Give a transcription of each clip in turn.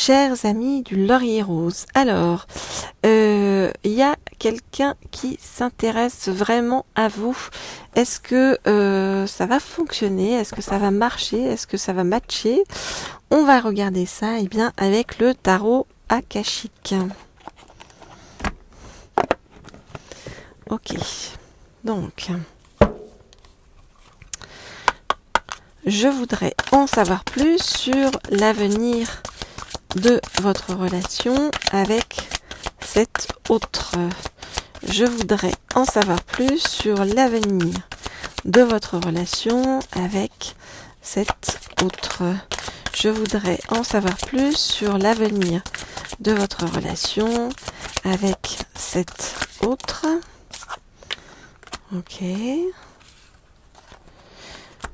Chers amis du Laurier Rose, alors, il y a quelqu'un qui s'intéresse vraiment à vous. Est-ce que ça va fonctionner? Est-ce que ça va marcher? Est-ce que ça va matcher? On va regarder ça bien, avec le tarot akashique. Ok, donc, je voudrais en savoir plus sur l'avenir de votre relation avec cet autre. Je voudrais en savoir plus sur l'avenir de votre relation avec cet autre. Je voudrais en savoir plus sur l'avenir de votre relation avec cet autre. Ok.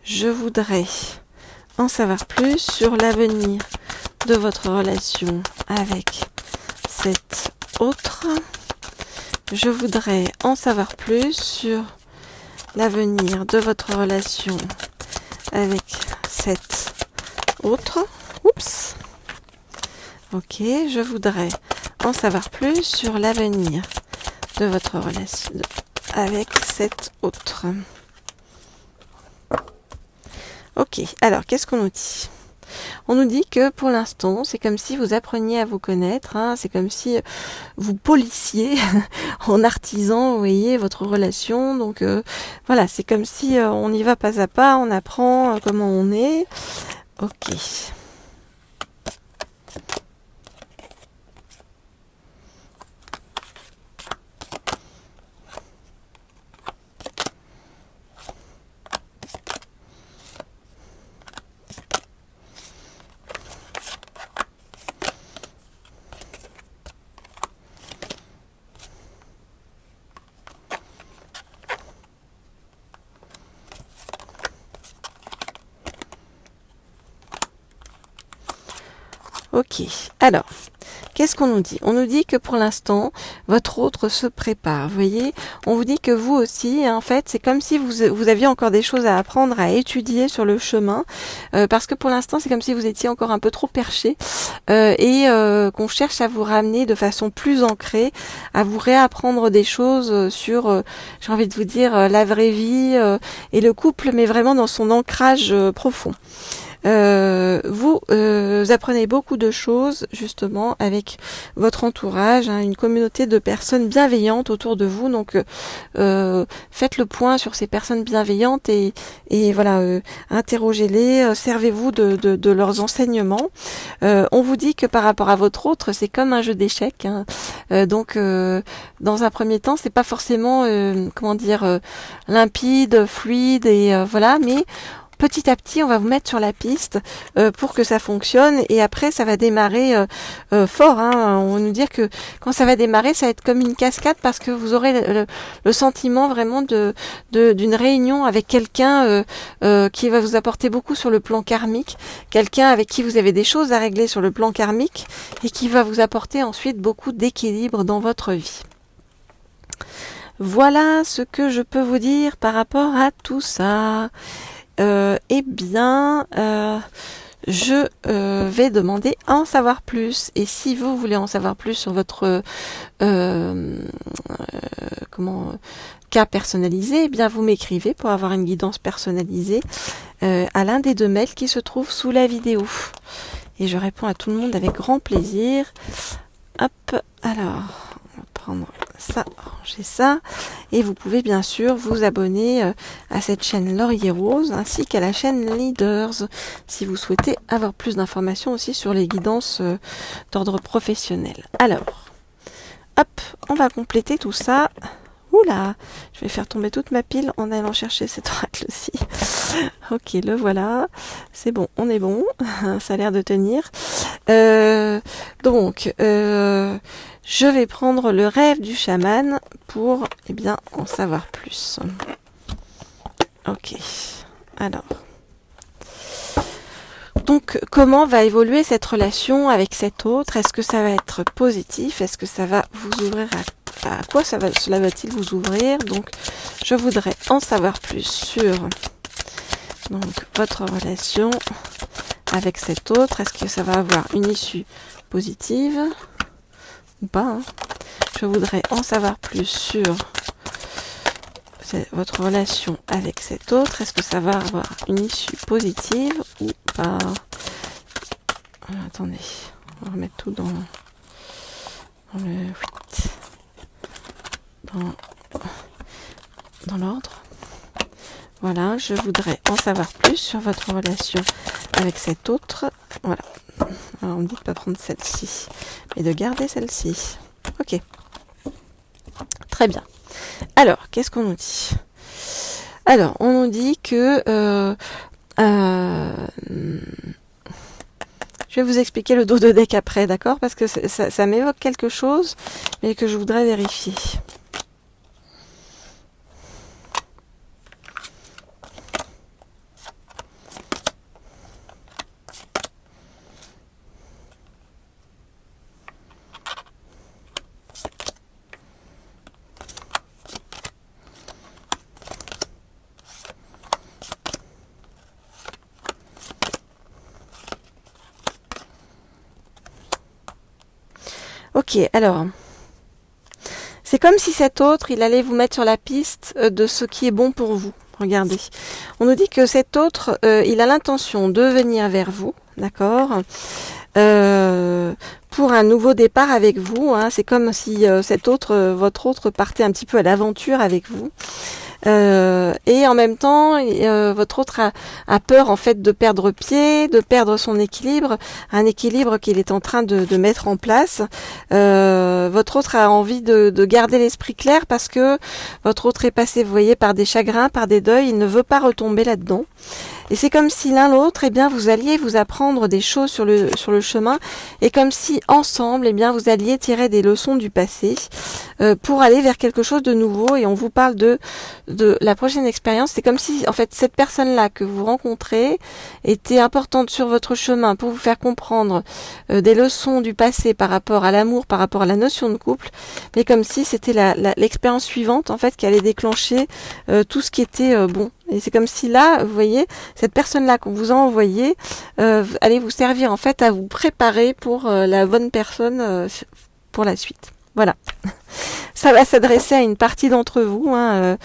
Je voudrais en savoir plus sur l'avenir de votre relation avec cet autre. Je voudrais en savoir plus sur l'avenir de votre relation avec cet autre. Oups. Ok, je voudrais en savoir plus sur l'avenir de votre relation avec cet autre. Ok, alors qu'est-ce qu'on nous dit ? On nous dit que pour l'instant, c'est comme si vous appreniez à vous connaître, hein, c'est comme si vous polissiez en artisan, vous voyez, votre relation. Donc voilà, c'est comme si on y va pas à pas, on apprend comment on est. Ok. Ok, alors, qu'est-ce qu'on nous dit ? On nous dit que pour l'instant, votre autre se prépare. Vous voyez, on vous dit que vous aussi, en fait, c'est comme si vous aviez encore des choses à apprendre, à étudier sur le chemin, parce que pour l'instant, c'est comme si vous étiez encore un peu trop perché, et qu'on cherche à vous ramener de façon plus ancrée, à vous réapprendre des choses sur, j'ai envie de vous dire, la vraie vie et le couple, mais vraiment dans son ancrage profond. Vous apprenez beaucoup de choses justement avec votre entourage, hein, une communauté de personnes bienveillantes autour de vous. Donc faites le point sur ces personnes bienveillantes et voilà, interrogez-les, servez-vous de leurs enseignements. On vous dit que par rapport à votre autre, c'est comme un jeu d'échecs, hein. Donc dans un premier temps, c'est pas forcément limpide, fluide et voilà, mais petit à petit, on va vous mettre sur la piste pour que ça fonctionne, et après ça va démarrer fort, hein. On va nous dire que quand ça va démarrer, ça va être comme une cascade, parce que vous aurez le sentiment vraiment d'une réunion avec quelqu'un qui va vous apporter beaucoup sur le plan karmique, quelqu'un avec qui vous avez des choses à régler sur le plan karmique et qui va vous apporter ensuite beaucoup d'équilibre dans votre vie. Voilà ce que je peux vous dire par rapport à tout ça. Eh bien, je vais demander à en savoir plus. Et si vous voulez en savoir plus sur votre cas personnalisé, eh bien vous m'écrivez pour avoir une guidance personnalisée à l'un des 2 mails qui se trouvent sous la vidéo. Et je réponds à tout le monde avec grand plaisir. Hop, alors, on va prendre ça, ranger ça, et vous pouvez bien sûr vous abonner à cette chaîne Laurier Rose ainsi qu'à la chaîne Leaders si vous souhaitez avoir plus d'informations aussi sur les guidances d'ordre professionnel. Alors, hop, on va compléter tout ça. Oula, je vais faire tomber toute ma pile en allant chercher cet oracle-ci. Ok, le voilà. C'est bon, on est bon. Ça a l'air de tenir. Donc, je vais prendre le rêve du chaman pour, en savoir plus. Ok, alors. Donc, comment va évoluer cette relation avec cet autre ? Est-ce que ça va être positif ? Est-ce que ça va vous ouvrir à quoi cela va-t-il vous ouvrir ? Donc, je voudrais en savoir plus sur votre relation avec cet autre? Est-ce que ça va avoir une issue positive ou pas, hein? Je voudrais en savoir plus sur votre relation avec cet autre. Est-ce que ça va avoir une issue positive ou pas? Attendez, on va remettre tout dans le dans l'ordre. Voilà, je voudrais en savoir plus sur votre relation avec cet autre. Voilà. Alors on me dit de pas prendre celle-ci, mais de garder celle-ci. Ok. Très bien. Alors, qu'est-ce qu'on nous dit? Alors, on nous dit que je vais vous expliquer le dos de deck après, d'accord? Parce que ça m'évoque quelque chose, mais que je voudrais vérifier. Ok, alors, c'est comme si cet autre, il allait vous mettre sur la piste de ce qui est bon pour vous. Regardez, on nous dit que cet autre, il a l'intention de venir vers vous, d'accord, pour un nouveau départ avec vous. Hein. C'est comme si votre autre partait un petit peu à l'aventure avec vous. Et en même temps, votre autre a peur en fait de perdre pied, de perdre son équilibre, un équilibre qu'il est en train de mettre en place. Votre autre a envie de garder l'esprit clair parce que votre autre est passé, vous voyez, par des chagrins, par des deuils, il ne veut pas retomber là-dedans. Et c'est comme si l'un l'autre, eh bien, vous alliez vous apprendre des choses sur le chemin, et comme si ensemble, eh bien, vous alliez tirer des leçons du passé pour aller vers quelque chose de nouveau. Et on vous parle de la prochaine expérience. C'est comme si, en fait, cette personne-là que vous rencontrez était importante sur votre chemin pour vous faire comprendre des leçons du passé par rapport à l'amour, par rapport à la notion de couple, mais comme si c'était l'expérience suivante, en fait, qui allait déclencher tout ce qui était bon. Et c'est comme si là, vous voyez, cette personne-là qu'on vous a envoyée allait vous servir en fait à vous préparer pour la bonne personne pour la suite. Voilà. Ça va s'adresser à une partie d'entre vous. Hein,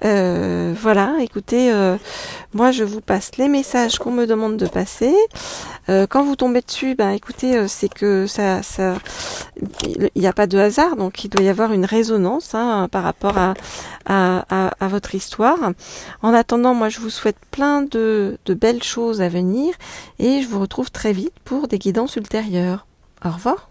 voilà, écoutez, moi je vous passe les messages qu'on me demande de passer. Quand vous tombez dessus, ben écoutez, c'est que il n'y a pas de hasard, donc il doit y avoir une résonance par rapport à votre histoire. En attendant, moi je vous souhaite plein de belles choses à venir et je vous retrouve très vite pour des guidances ultérieures. Au revoir.